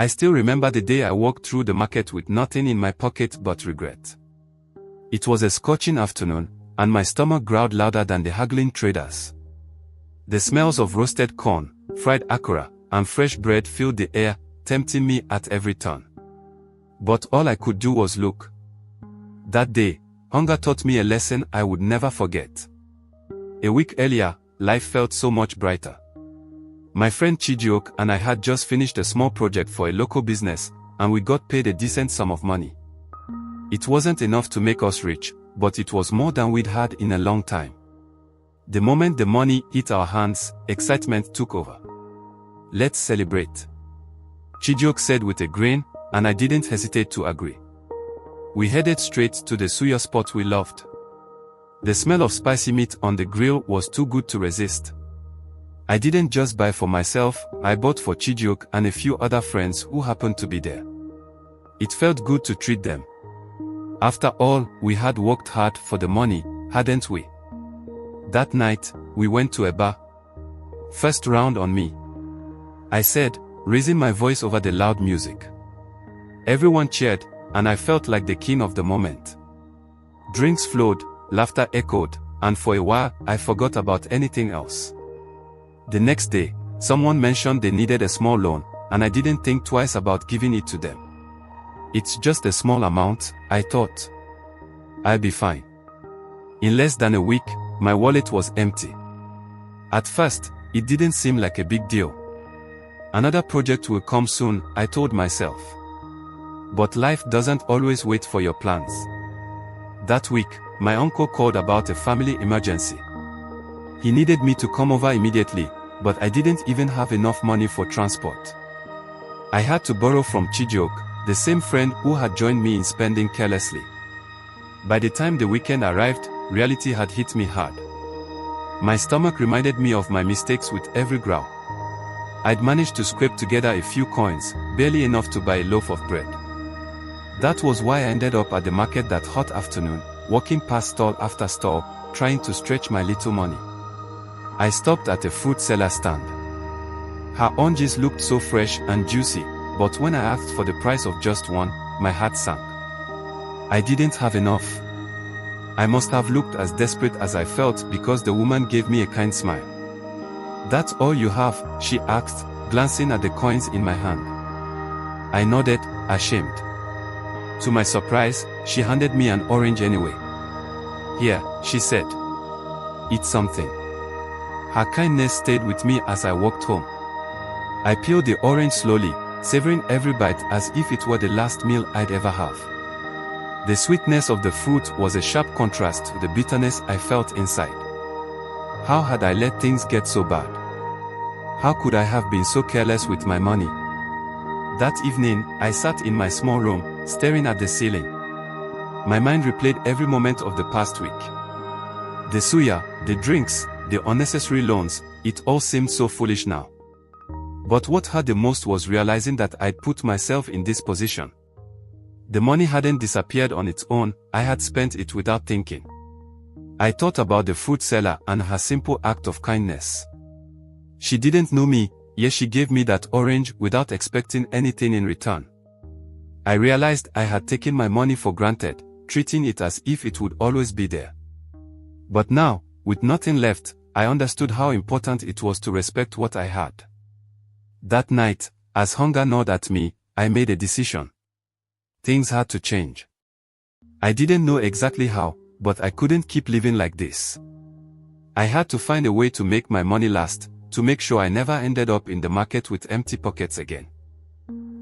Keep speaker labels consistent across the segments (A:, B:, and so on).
A: I still remember the day I walked through the market with nothing in my pocket but regret. It was a scorching afternoon, and my stomach growled louder than the haggling traders. The smells of roasted corn, fried akara, and fresh bread filled the air, tempting me at every turn. But all I could do was look. That day, hunger taught me a lesson I would never forget. A week earlier, life felt so much brighter. My friend Chijioke and I had just finished a small project for a local business, and we got paid a decent sum of money. It wasn't enough to make us rich, but it was more than we'd had in a long time. The moment the money hit our hands, excitement took over. "Let's celebrate," Chijioke said with a grin, and I didn't hesitate to agree. We headed straight to the suya spot we loved. The smell of spicy meat on the grill was too good to resist. I didn't just buy for myself, I bought for Chijioke and a few other friends who happened to be there. It felt good to treat them. After all, we had worked hard for the money, hadn't we? That night, we went to a bar. "First round on me," I said, raising my voice over the loud music. Everyone cheered, and I felt like the king of the moment. Drinks flowed, laughter echoed, and for a while, I forgot about anything else. The next day, someone mentioned they needed a small loan, and I didn't think twice about giving it to them. It's just a small amount, I thought. I'll be fine. In less than a week, my wallet was empty. At first, it didn't seem like a big deal. Another project will come soon, I told myself. But life doesn't always wait for your plans. That week, my uncle called about a family emergency. He needed me to come over immediately, but I didn't even have enough money for transport. I had to borrow from Chijioke, the same friend who had joined me in spending carelessly. By the time the weekend arrived, reality had hit me hard. My stomach reminded me of my mistakes with every growl. I'd managed to scrape together a few coins, barely enough to buy a loaf of bread. That was why I ended up at the market that hot afternoon, walking past stall after stall, trying to stretch my little money. I stopped at a fruit seller stand. Her oranges looked so fresh and juicy, but when I asked for the price of just one, my heart sank. I didn't have enough. I must have looked as desperate as I felt because the woman gave me a kind smile. "That's all you have?" she asked, glancing at the coins in my hand. I nodded, ashamed. To my surprise, she handed me an orange anyway. "Here," she said. "Eat something." Her kindness stayed with me as I walked home. I peeled the orange slowly, savoring every bite as if it were the last meal I'd ever have. The sweetness of the fruit was a sharp contrast to the bitterness I felt inside. How had I let things get so bad? How could I have been so careless with my money? That evening, I sat in my small room, staring at the ceiling. My mind replayed every moment of the past week. The suya, the drinks, the unnecessary loans, it all seemed so foolish now. But what hurt the most was realizing that I'd put myself in this position. The money hadn't disappeared on its own, I had spent it without thinking. I thought about the fruit seller and her simple act of kindness. She didn't know me, yet she gave me that orange without expecting anything in return. I realized I had taken my money for granted, treating it as if it would always be there. But now, with nothing left, I understood how important it was to respect what I had. That night, as hunger gnawed at me, I made a decision. Things had to change. I didn't know exactly how, but I couldn't keep living like this. I had to find a way to make my money last, to make sure I never ended up in the market with empty pockets again.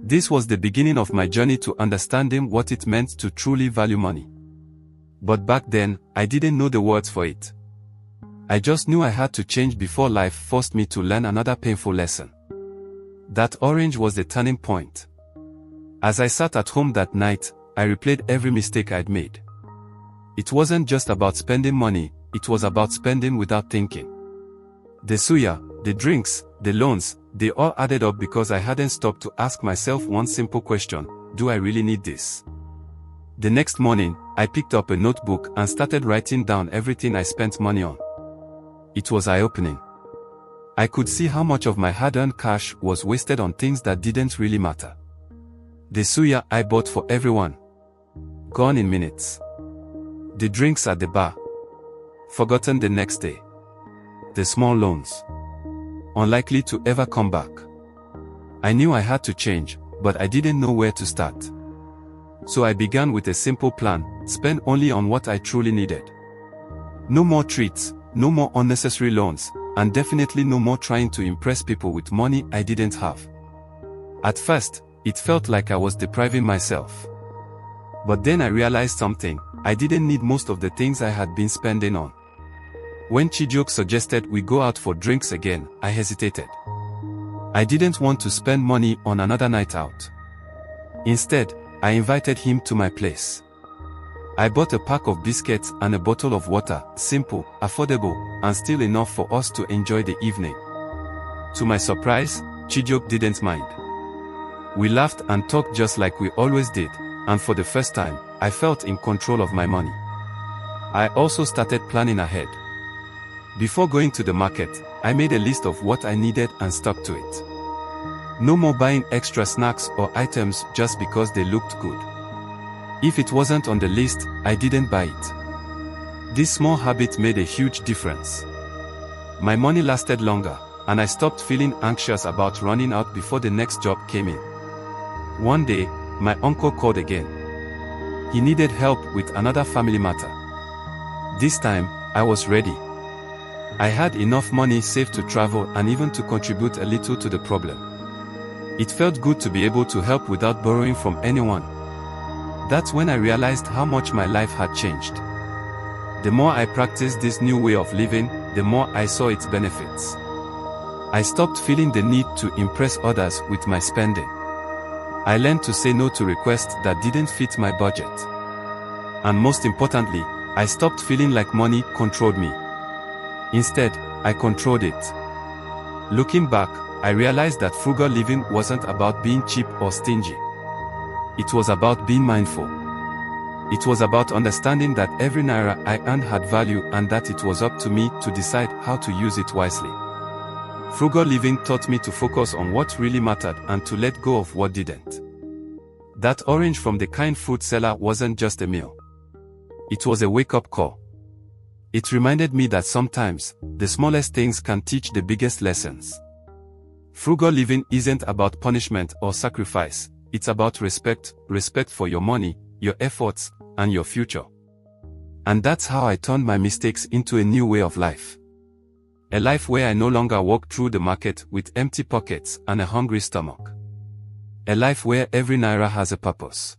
A: This was the beginning of my journey to understanding what it meant to truly value money. But back then, I didn't know the words for it. I just knew I had to change before life forced me to learn another painful lesson. That orange was the turning point. As I sat at home that night, I replayed every mistake I'd made. It wasn't just about spending money, it was about spending without thinking. The suya, the drinks, the loans, they all added up because I hadn't stopped to ask myself one simple question: do I really need this? The next morning, I picked up a notebook and started writing down everything I spent money on. It was eye-opening. I could see how much of my hard-earned cash was wasted on things that didn't really matter. The suya I bought for everyone. Gone in minutes. The drinks at the bar. Forgotten the next day. The small loans. Unlikely to ever come back. I knew I had to change, but I didn't know where to start. So I began with a simple plan: spend only on what I truly needed. No more treats, no more unnecessary loans, and definitely no more trying to impress people with money I didn't have. At first, it felt like I was depriving myself. But then I realized something: I didn't need most of the things I had been spending on. When Chijioke suggested we go out for drinks again, I hesitated. I didn't want to spend money on another night out. Instead, I invited him to my place. I bought a pack of biscuits and a bottle of water, simple, affordable, and still enough for us to enjoy the evening. To my surprise, Chijioke didn't mind. We laughed and talked just like we always did, and for the first time, I felt in control of my money. I also started planning ahead. Before going to the market, I made a list of what I needed and stuck to it. No more buying extra snacks or items just because they looked good. If it wasn't on the list, I didn't buy it. This small habit made a huge difference. My money lasted longer, and I stopped feeling anxious about running out before the next job came in. One day, my uncle called again. He needed help with another family matter. This time, I was ready. I had enough money saved to travel and even to contribute a little to the problem. It felt good to be able to help without borrowing from anyone. That's when I realized how much my life had changed. The more I practiced this new way of living, the more I saw its benefits. I stopped feeling the need to impress others with my spending. I learned to say no to requests that didn't fit my budget. And most importantly, I stopped feeling like money controlled me. Instead, I controlled it. Looking back, I realized that frugal living wasn't about being cheap or stingy. It was about being mindful. It was about understanding that every naira I earned had value and that it was up to me to decide how to use it wisely. Frugal living taught me to focus on what really mattered and to let go of what didn't. That orange from the kind fruit seller wasn't just a meal. It was a wake-up call. It reminded me that sometimes, the smallest things can teach the biggest lessons. Frugal living isn't about punishment or sacrifice, it's about respect for your money, your efforts, and your future. And that's how I turned my mistakes into a new way of life. A life where I no longer walk through the market with empty pockets and a hungry stomach. A life where every naira has a purpose.